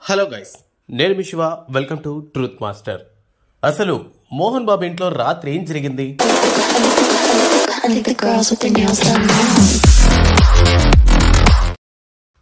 Hello guys, నేను మీ శివ. Welcome to truth master. అసలు మోహన్ బాబు ఇంట్లో రాత్రి ఏం జరిగింది?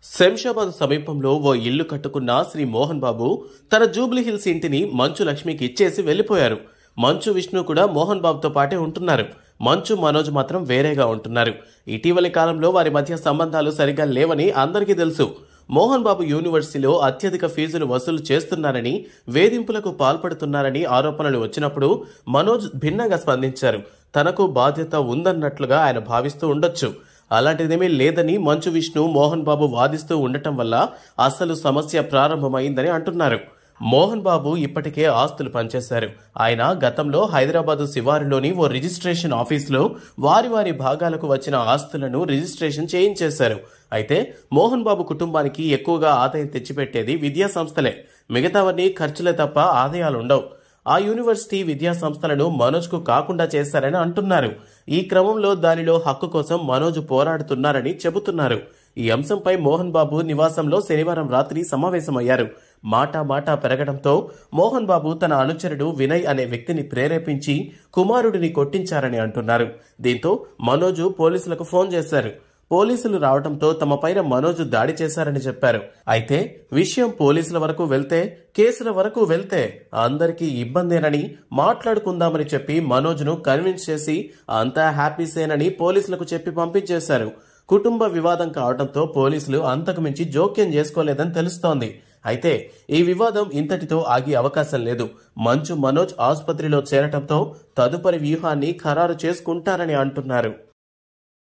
శంషాబాద్ సమీపంలో ఓ ఇల్లు కట్టుకున్న శ్రీ మోహన్ బాబు తన జూబ్లీ హిల్స్ ఇంటిని మంచు లక్ష్మికి ఇచ్చేసి వెళ్లిపోయారు. మంచు విష్ణు కూడా మోహన్ బాబుతో పాటే ఉంటున్నారు. మంచు మనోజ్ మాత్రం వేరేగా ఉంటున్నారు. ఇటీవలి కాలంలో వారి మధ్య సంబంధాలు సరిగా లేవని అందరికీ తెలుసు. మోహన్ బాబు యూనివర్సిటీలో అత్యధిక ఫీజులు వసూలు చేస్తున్నారని, వేధింపులకు పాల్పడుతున్నారని ఆరోపణలు వచ్చినప్పుడు మనోజ్ భిన్నంగా స్పందించారు. తనకు బాధ్యత ఉందన్నట్లుగా ఆయన భావిస్తూ ఉండొచ్చు. అలాంటిదేమీ లేదని మంచు విష్ణు మోహన్ బాబు వాదిస్తూ ఉండటం వల్ల అసలు సమస్య ప్రారంభమైందని అంటున్నారు. మోహన్ బాబు ఇప్పటికే ఆస్తులు పనిచేశారు. ఆయన గతంలో హైదరాబాదు శివారులోని ఓ రిజిస్ట్రేషన్ ఆఫీసులో వారి భాగాలకు వచ్చిన ఆస్తులను రిజిస్ట్రేషన్ చేయించేశారు. అయితే మోహన్ బాబు కుటుంబానికి ఎక్కువగా ఆదాయం తెచ్చిపెట్టేది విద్యా సంస్థలే. మిగతావన్నీ ఖర్చులే తప్ప ఆదాయాలుండవు. ఆ యూనివర్సిటీ విద్యా సంస్థలను మనోజ్ కు కాకుండా చేశారని అంటున్నారు. ఈ క్రమంలో దానిలో హక్కు కోసం మనోజ్ పోరాడుతున్నారని చెబుతున్నారు. ఈ అంశంపై మోహన్ బాబు నివాసంలో శనివారం రాత్రి సమావేశమయ్యారు. మాట పెరగడంతో మోహన్ బాబు తన అనుచరుడు వినయ్ అనే వ్యక్తిని ప్రేరేపించి కుమారుడిని కొట్టించారని అంటున్నారు. దీంతో మనోజ్ పోలీసులకు ఫోన్ చేశారు. పోలీసులు రావడంతో తమపైన మనోజ్ దాడి చేశారని చెప్పారు. అయితే విషయం పోలీసుల వరకు వెళ్తే, కేసుల వరకు వెళ్తే అందరికీ ఇబ్బందేనని మాట్లాడుకుందామని చెప్పి మనోజ్ను కన్విన్స్ చేసి అంతా హ్యాపీసేనని పోలీసులకు చెప్పి పంపించేశారు. కుటుంబ వివాదం కావడంతో పోలీసులు అంతకు మించి జోక్యం చేసుకోలేదని తెలుస్తోంది. అయితే ఈ వివాదం ఇంతటితో ఆగే అవకాశం లేదు. మంచు మనోజ్ ఆసుపత్రిలో చేరటంతో తదుపరి వ్యూహాన్ని ఖరారు చేసుకుంటారని అంటున్నారు.